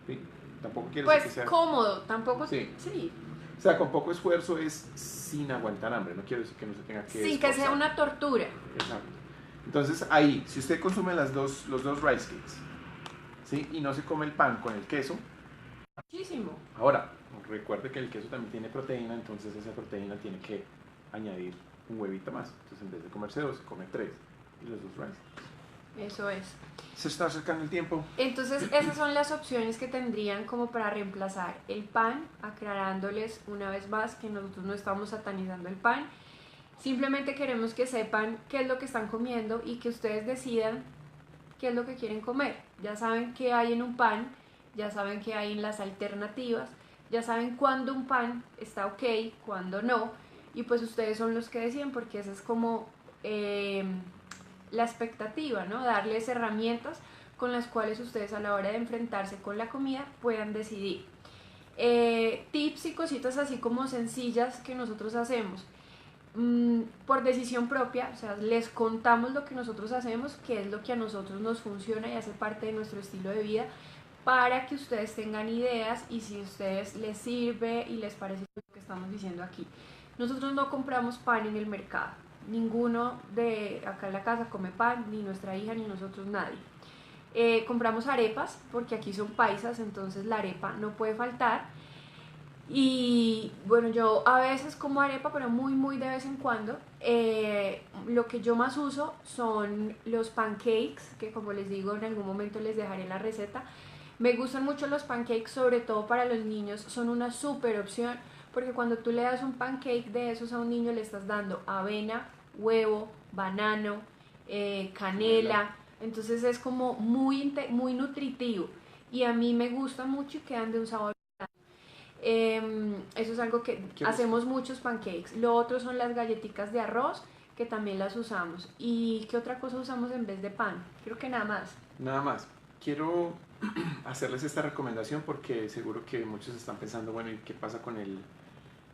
¿sí? Tampoco quiere Pues decir que sea... cómodo, tampoco... Sí. Sí. O sea, con poco esfuerzo es sin aguantar hambre, no quiero decir que no se tenga que Sin esforzar. que sea una tortura. Exacto. Entonces ahí, si usted consume los dos rice cakes, ¿sí? Y no se come el pan con el queso, Muchísimo. ahora, recuerde que el queso también tiene proteína, entonces esa proteína tiene que añadir un huevito más. Entonces en vez de comerse 2, se come 3 y los 2 rice cakes. Eso es. Se está acercando el tiempo. Entonces esas son las opciones que tendrían como para reemplazar el pan, aclarándoles una vez más que nosotros no estamos satanizando el pan. Simplemente queremos que sepan qué es lo que están comiendo y que ustedes decidan qué es lo que quieren comer. Ya saben qué hay en un pan, ya saben qué hay en las alternativas, ya saben cuándo un pan está ok, cuándo no, y pues ustedes son los que deciden porque esa es como la expectativa, ¿no? Darles herramientas con las cuales ustedes a la hora de enfrentarse con la comida puedan decidir. Tips y cositas así como sencillas que nosotros hacemos. Por decisión propia, o sea, les contamos lo que nosotros hacemos, qué es lo que a nosotros nos funciona y hace parte de nuestro estilo de vida, para que ustedes tengan ideas y si a ustedes les sirve y les parece lo que estamos diciendo aquí. Nosotros no compramos pan en el mercado, ninguno de acá en la casa come pan, ni nuestra hija, ni nosotros, nadie. Compramos arepas, porque aquí son paisas, entonces la arepa no puede faltar. Y bueno, yo a veces como arepa, pero muy de vez en cuando. Lo que yo más uso son los pancakes, que como les digo, en algún momento les dejaré la receta. Me gustan mucho los pancakes, sobre todo para los niños, son una súper opción, porque cuando tú le das un pancake de esos a un niño, le estás dando avena, huevo, banano, canela, entonces es como muy nutritivo. Y a mí me gusta mucho y quedan de un sabor. Eso es algo que hacemos muchos pancakes. Lo otro son las galletitas de arroz, que también las usamos. ¿Y qué otra cosa usamos en vez de pan? Creo que nada más. Nada más. Quiero hacerles esta recomendación porque seguro que muchos están pensando, bueno, ¿y qué pasa con el...?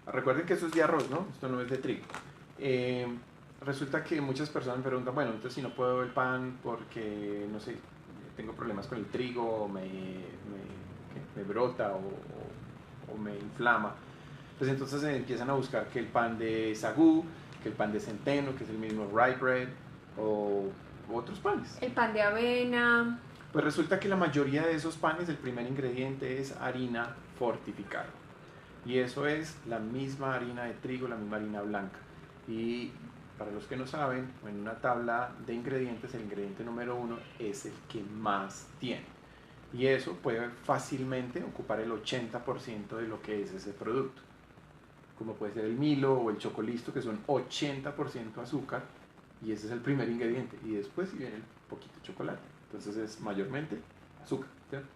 Recuerden que esto es de arroz, ¿no? Esto no es de trigo. Resulta que muchas personas me preguntan, bueno, entonces si no puedo el pan porque, no sé, tengo problemas con el trigo, me brota o me inflama, pues entonces empiezan a buscar que el pan de sagú, que el pan de centeno, que es el mismo rye bread, o otros panes. El pan de avena. Pues resulta que la mayoría de esos panes, el primer ingrediente es harina fortificada. Y eso es la misma harina de trigo, la misma harina blanca. Y para los que no saben, en una tabla de ingredientes, el ingrediente número 1 es el que más tiene. Y eso puede fácilmente ocupar el 80% de lo que es ese producto. Como puede ser el Milo o el Chocolisto, que son 80% azúcar. Y ese es el primer ingrediente. Y después viene el poquito de chocolate. Entonces es mayormente azúcar, ¿cierto?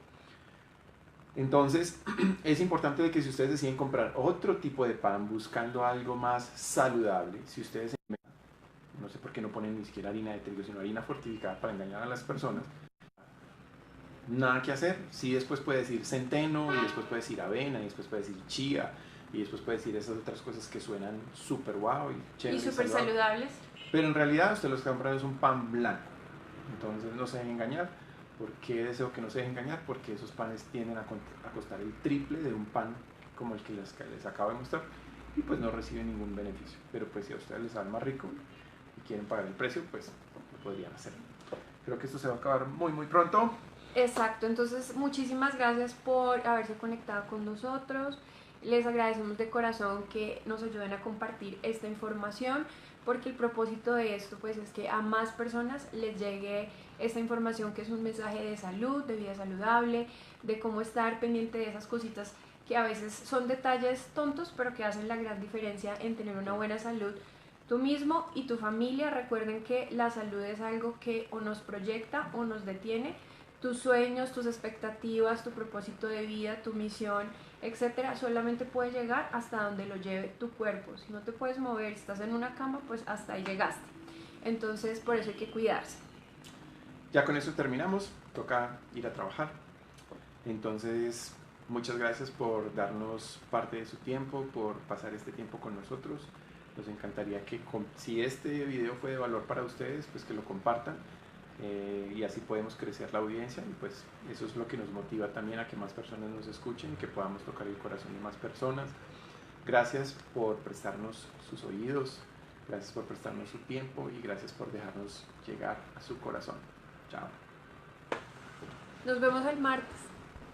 Entonces es importante de que si ustedes deciden comprar otro tipo de pan buscando algo más saludable, si ustedes, no sé por qué no ponen ni siquiera harina de trigo, sino harina fortificada para engañar a las personas, nada que hacer. Sí, después puede decir centeno, y después puede decir avena, y después puede decir chía, y después puede decir esas otras cosas que suenan súper guau y chéveres. Y súper saludables. Pero en realidad usted lo que está comprando es un pan blanco. Entonces no se dejen engañar. ¿Por qué deseo que no se dejen engañar? Porque esos panes tienden a costar el triple de un pan como el que les acabo de mostrar, y pues no reciben ningún beneficio. Pero pues si a ustedes les sale más rico y quieren pagar el precio, pues lo podrían hacer. Creo que esto se va a acabar muy pronto. Exacto, entonces muchísimas gracias por haberse conectado con nosotros. Les agradecemos de corazón que nos ayuden a compartir esta información, porque el propósito de esto pues es que a más personas les llegue esta información, que es un mensaje de salud, de vida saludable, de cómo estar pendiente de esas cositas que a veces son detalles tontos, pero que hacen la gran diferencia en tener una buena salud tú mismo y tu familia. Recuerden que la salud es algo que o nos proyecta o nos detiene. Tus sueños, tus expectativas, tu propósito de vida, tu misión, etcétera, solamente puede llegar hasta donde lo lleve tu cuerpo. Si no te puedes mover, estás en una cama, pues hasta ahí llegaste. Entonces, por eso hay que cuidarse. Ya con eso terminamos, toca ir a trabajar. Entonces, muchas gracias por darnos parte de su tiempo, por pasar este tiempo con nosotros. Nos encantaría que si este video fue de valor para ustedes, pues que lo compartan. Y así podemos crecer la audiencia, y pues eso es lo que nos motiva también a que más personas nos escuchen y que podamos tocar el corazón de más personas. Gracias por prestarnos sus oídos, gracias por prestarnos su tiempo y gracias por dejarnos llegar a su corazón. Chao. Nos vemos el martes.